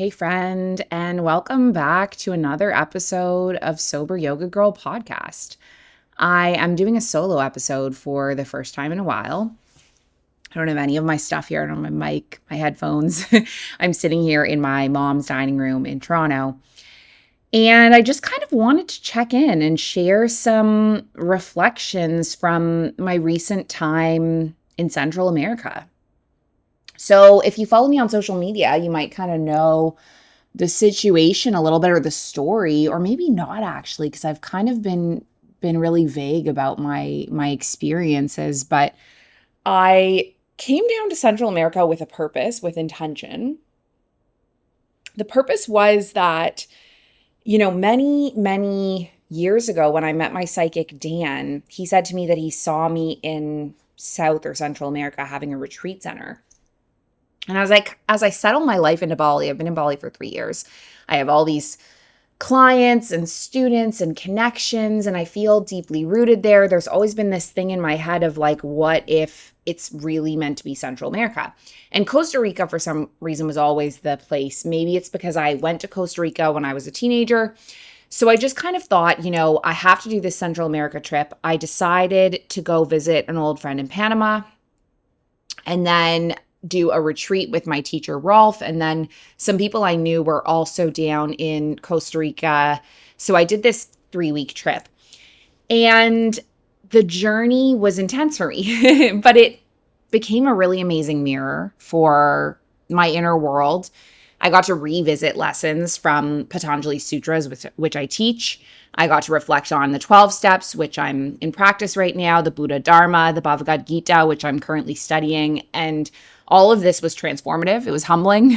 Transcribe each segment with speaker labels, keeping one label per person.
Speaker 1: Hey, friend, and welcome back to another episode of Sober Yoga Girl podcast. I am doing a solo episode for the first time in a while. I don't have any of my stuff here. I don't have my mic, my headphones. I'm sitting here in my mom's dining room in Toronto. And I just kind of wanted to check in and share some reflections from my recent time in Central America. So, if you follow me on social media, you might kind of know the situation a little bit or the story, or maybe not actually, because I've kind of been really vague about my experiences. But I came down to Central America with a purpose, with intention. The purpose was that, many years ago when I met my psychic Dan, he said to me that he saw me in South or Central America having a retreat center. And I was like, as I settle my life into Bali, I've been in Bali for 3 years. I have all these clients and students and connections, and I feel deeply rooted there. There's always been this thing in my head of like, what if it's really meant to be Central America? And Costa Rica, for some reason, was always the place. Maybe it's because I went to Costa Rica when I was a teenager. So I just kind of thought, I have to do this Central America trip. I decided to go visit an old friend in Panama, and then do a retreat with my teacher, Rolf. And then some people I knew were also down in Costa Rica. So I did this 3-week trip. And the journey was intense for me, but it became a really amazing mirror for my inner world. I got to revisit lessons from Patanjali sutras, which I teach. I got to reflect on the 12 steps, which I'm in practice right now, the Buddha Dharma, the Bhagavad Gita, which I'm currently studying. And all of this was transformative. It was humbling.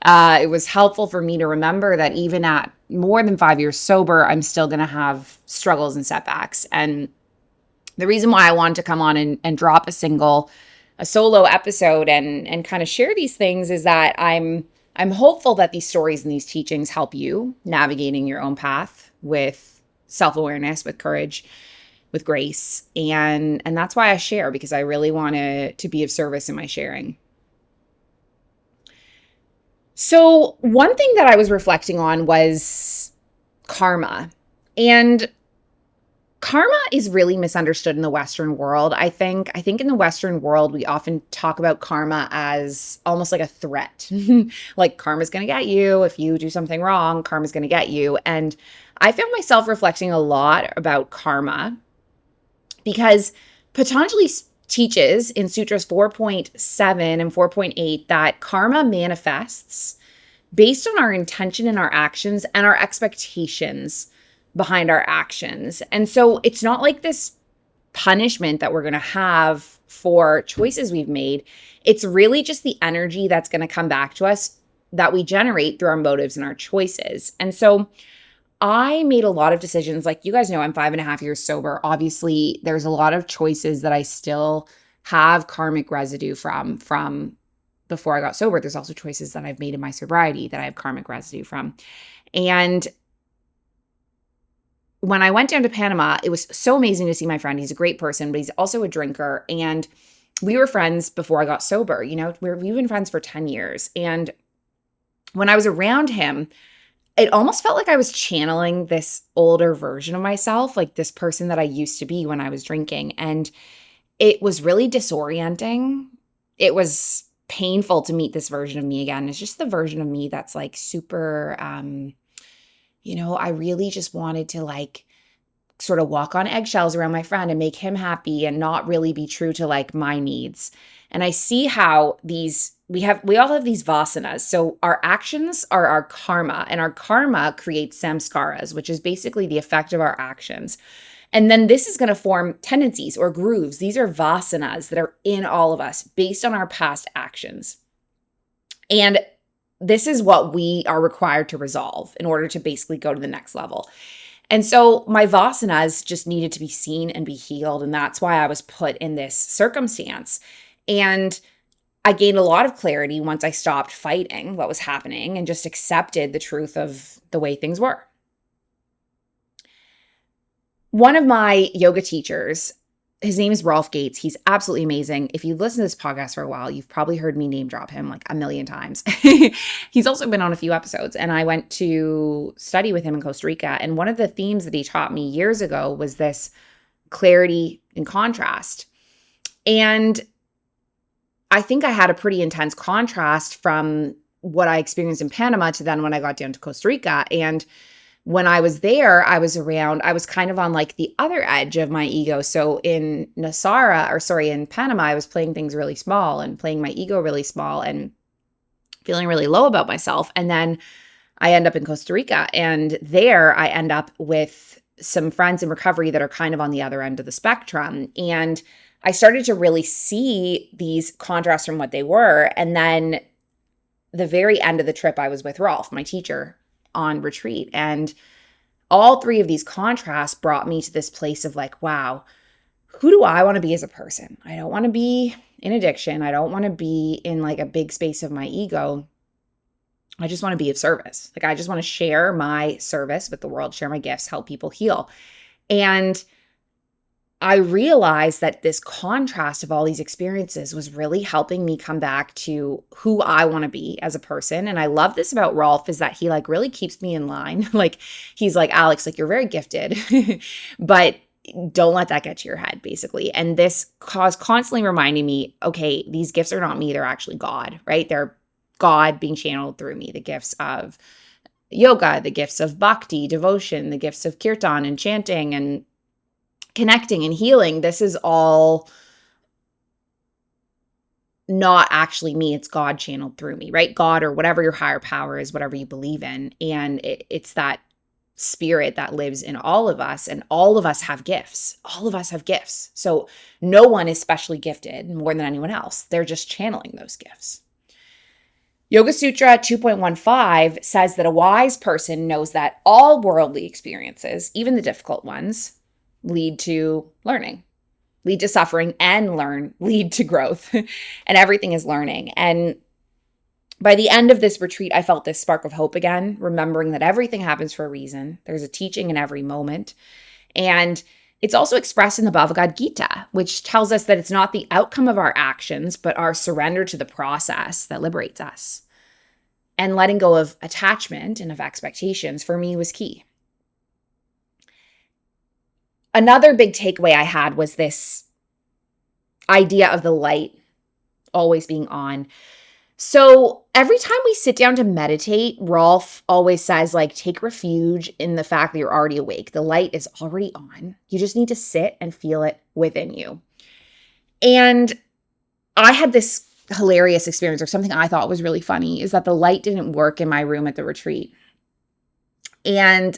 Speaker 1: It was helpful for me to remember that even at more than 5 years sober, I'm still going to have struggles and setbacks. And the reason why I wanted to come on and drop a solo episode and kind of share these things is that I'm hopeful that these stories and these teachings help you navigating your own path with self-awareness, with courage, with grace. And that's why I share, because I really want to be of service in my sharing. So one thing that I was reflecting on was karma. And karma is really misunderstood in the Western world. I think in the Western world, we often talk about karma as almost like a threat. Like karma's going to get you. If you do something wrong, karma's going to get you. And I found myself reflecting a lot about karma because Patanjali teaches in Sutras 4.7 and 4.8 that karma manifests based on our intention and our actions and our expectations behind our actions. And so it's not like this punishment that we're going to have for choices we've made. It's really just the energy that's going to come back to us that we generate through our motives and our choices. And so I made a lot of decisions. Like you guys know, I'm 5.5 years sober. Obviously, there's a lot of choices that I still have karmic residue from before I got sober. There's also choices that I've made in my sobriety that I have karmic residue from. And when I went down to Panama, it was so amazing to see my friend. He's a great person, but he's also a drinker. And we were friends before I got sober. We've been friends for 10 years. And when I was around him, it almost felt like I was channeling this older version of myself, like this person that I used to be when I was drinking. And it was really disorienting. It was painful to meet this version of me again. It's just the version of me that's like super, I really just wanted to like sort of walk on eggshells around my friend and make him happy and not really be true to like my needs. And I see how we all have these vasanas. So our actions are our karma, and our karma creates samskaras, which is basically the effect of our actions. And then this is going to form tendencies or grooves. These are vasanas that are in all of us based on our past actions. And this is what we are required to resolve in order to basically go to the next level. And so my vasanas just needed to be seen and be healed. And that's why I was put in this circumstance. And I gained a lot of clarity once I stopped fighting what was happening and just accepted the truth of the way things were. One of my yoga teachers His name is Rolf Gates. He's absolutely amazing. If you listen to this podcast for a while, you've probably heard me name drop him like a million times. He's also been on a few episodes, and I went to study with him in Costa Rica. And one of the themes that he taught me years ago was this clarity and contrast. And I think I had a pretty intense contrast from what I experienced in Panama to then when I got down to Costa Rica. And when I was there, I was kind of on like the other edge of my ego. So in in Panama, I was playing things really small and playing my ego really small and feeling really low about myself. And then I end up in Costa Rica, and there I end up with some friends in recovery that are kind of on the other end of the spectrum. And I started to really see these contrasts from what they were. And then the very end of the trip, I was with Rolf, my teacher, on retreat. And all three of these contrasts brought me to this place of like, wow, who do I want to be as a person? I don't want to be in addiction. I don't want to be in like a big space of my ego. I just want to be of service. Like, I just want to share my service with the world, share my gifts, help people heal. And I realized that this contrast of all these experiences was really helping me come back to who I want to be as a person. And I love this about Rolf, is that he like really keeps me in line. Like, he's like, Alex, like, you're very gifted, but don't let that get to your head, basically. And this constantly reminding me, okay, these gifts are not me. They're actually God, right? They're God being channeled through me. The gifts of yoga, the gifts of bhakti, devotion, the gifts of kirtan and chanting and connecting and healing. This is all not actually me. It's God channeled through me, right? God, or whatever your higher power is, whatever you believe in. And it's that spirit that lives in all of us, and all of us have gifts. All of us have gifts. So no one is specially gifted more than anyone else. They're just channeling those gifts. Yoga Sutra 2.15 says that a wise person knows that all worldly experiences, even the difficult ones, lead to learning, lead to suffering, and lead to growth. And everything is learning. And by the end of this retreat, I felt this spark of hope again, remembering that everything happens for a reason. There's a teaching in every moment. And it's also expressed in the Bhagavad Gita, which tells us that it's not the outcome of our actions, but our surrender to the process that liberates us. And letting go of attachment and of expectations, for me, was key. Another big takeaway I had was this idea of the light always being on. So every time we sit down to meditate, Rolf always says, like, take refuge in the fact that you're already awake. The light is already on. You just need to sit and feel it within you. And I had this hilarious experience, or something I thought was really funny, is that the light didn't work in my room at the retreat. And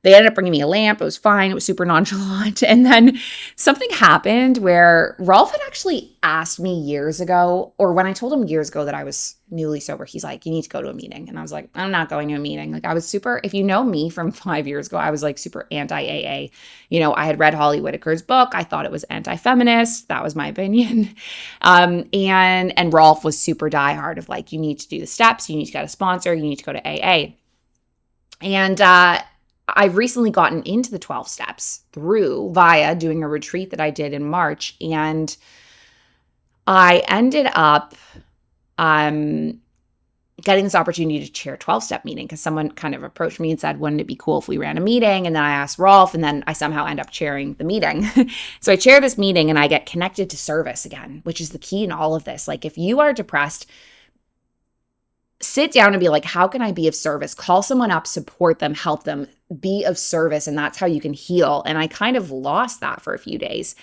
Speaker 1: they ended up bringing me a lamp. It was fine. It was super nonchalant. And then something happened where Rolf had actually asked me years ago, or when I told him years ago that I was newly sober, he's like, you need to go to a meeting. And I was like, I'm not going to a meeting. Like, I was super, if you know me from 5 years ago, I was like super anti-AA. You know, I had read Holly Whitaker's book. I thought it was anti-feminist. That was my opinion. And Rolf was super diehard of like, you need to do the steps. You need to get a sponsor. You need to go to AA. And I've recently gotten into the 12 steps via doing a retreat that I did in March. And I ended up getting this opportunity to chair a 12-step meeting because someone kind of approached me and said, wouldn't it be cool if we ran a meeting? And then I asked Rolf, and then I somehow end up chairing the meeting. So I chair this meeting and I get connected to service again, which is the key in all of this. Like, if you are depressed, sit down and be like, how can I be of service? Call someone up, support them, help them, be of service. And that's how you can heal. And I kind of lost that for a few days.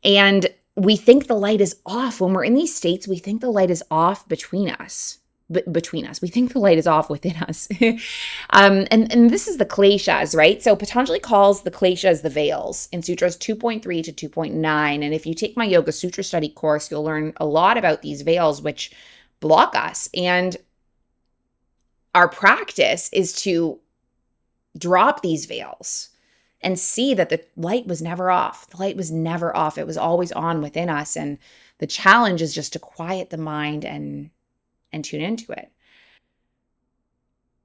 Speaker 1: And we think the light is off. When we're in these states, we think the light is off between us. We think the light is off within us. And this is the kleshas, right? So Patanjali calls the kleshas the veils in Sutras 2.3 to 2.9. And if you take my Yoga Sutra study course, you'll learn a lot about these veils which block us. And our practice is to drop these veils and see that the light was never off. The light was never off. It was always on within us. And the challenge is just to quiet the mind and tune into it.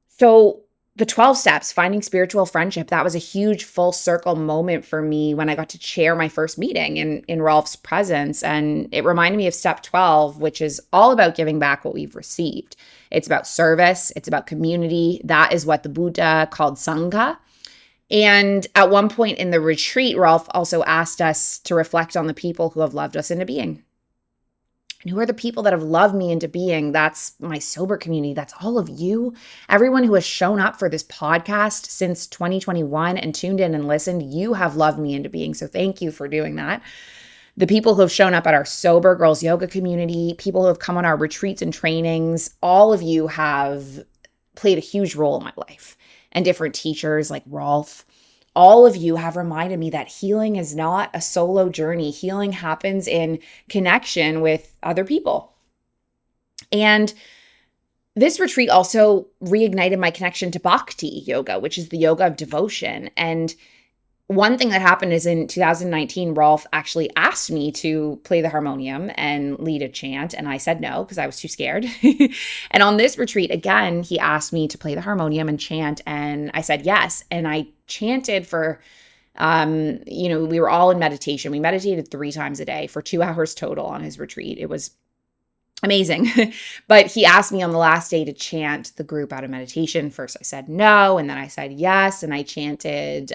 Speaker 1: So the 12 steps, finding spiritual friendship, that was a huge full circle moment for me when I got to chair my first meeting in Rolf's presence. And it reminded me of step 12, which is all about giving back what we've received. It's about service. It's about community. That is what the Buddha called Sangha. And at one point in the retreat, Rolf also asked us to reflect on the people who have loved us into being. And who are the people that have loved me into being? That's my sober community. That's all of you. Everyone who has shown up for this podcast since 2021 and tuned in and listened, you have loved me into being. So thank you for doing that. The people who have shown up at our Sober Girls Yoga community, people who have come on our retreats and trainings, all of you have played a huge role in my life. And different teachers like Rolf. All of you have reminded me that healing is not a solo journey. Healing happens in connection with other people. And this retreat also reignited my connection to Bhakti yoga, which is the yoga of devotion. And one thing that happened is in 2019, Rolf actually asked me to play the harmonium and lead a chant. And I said no, because I was too scared. And on this retreat, again, he asked me to play the harmonium and chant. And I said yes. And I chanted for, we were all in meditation. We meditated 3 times a day for 2 hours total on his retreat. It was amazing. But he asked me on the last day to chant the group out of meditation. First I said no, and then I said yes, and I chanted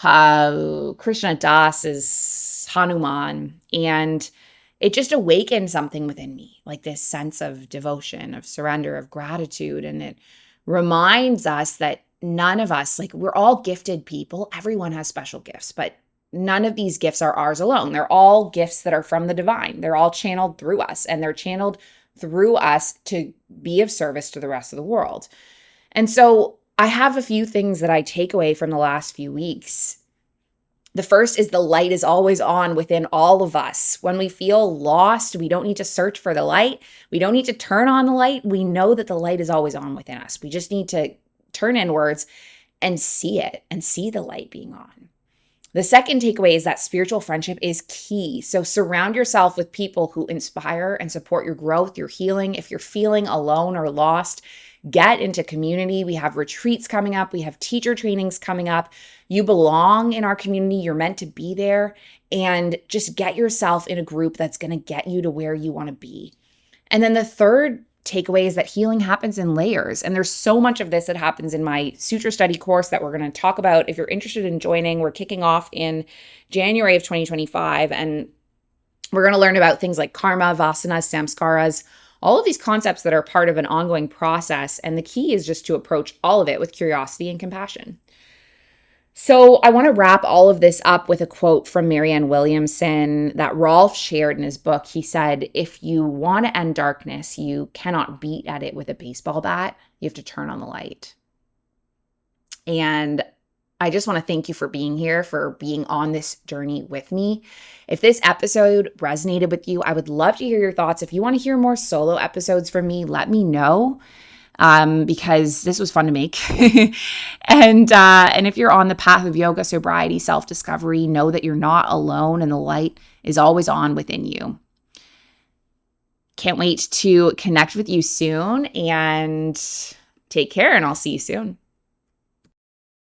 Speaker 1: Krishna Das's Hanuman, and it just awakened something within me, like this sense of devotion, of surrender, of gratitude. And it reminds us that none of us, like, we're all gifted people. Everyone has special gifts, but none of these gifts are ours alone. They're all gifts that are from the divine. They're all channeled through us, and they're channeled through us to be of service to the rest of the world. And so I have a few things that I take away from the last few weeks. The first is the light is always on within all of us. When we feel lost, we don't need to search for the light. We don't need to turn on the light. We know that the light is always on within us. We just need to turn inwards and see it and see the light being on. The second takeaway is that spiritual friendship is key. So surround yourself with people who inspire and support your growth, your healing. If you're feeling alone or lost, get into community. We have retreats coming up. We have teacher trainings coming up. You belong in our community. You're meant to be there. And just get yourself in a group that's going to get you to where you want to be. And then the third takeaway is that healing happens in layers. And there's so much of this that happens in my sutra study course that we're going to talk about. If you're interested in joining, we're kicking off in January of 2025. And we're going to learn about things like karma, vasanas, samskaras, all of these concepts that are part of an ongoing process. And the key is just to approach all of it with curiosity and compassion. So I want to wrap all of this up with a quote from Marianne Williamson that Rolf shared in his book. He said, if you want to end darkness, you cannot beat at it with a baseball bat. You have to turn on the light. And I just want to thank you for being here, for being on this journey with me. If this episode resonated with you, I would love to hear your thoughts. If you want to hear more solo episodes from me, let me know. Because this was fun to make. And if you're on the path of yoga, sobriety, self-discovery, know that you're not alone and the light is always on within you. Can't wait to connect with you soon, and take care, and I'll see you soon.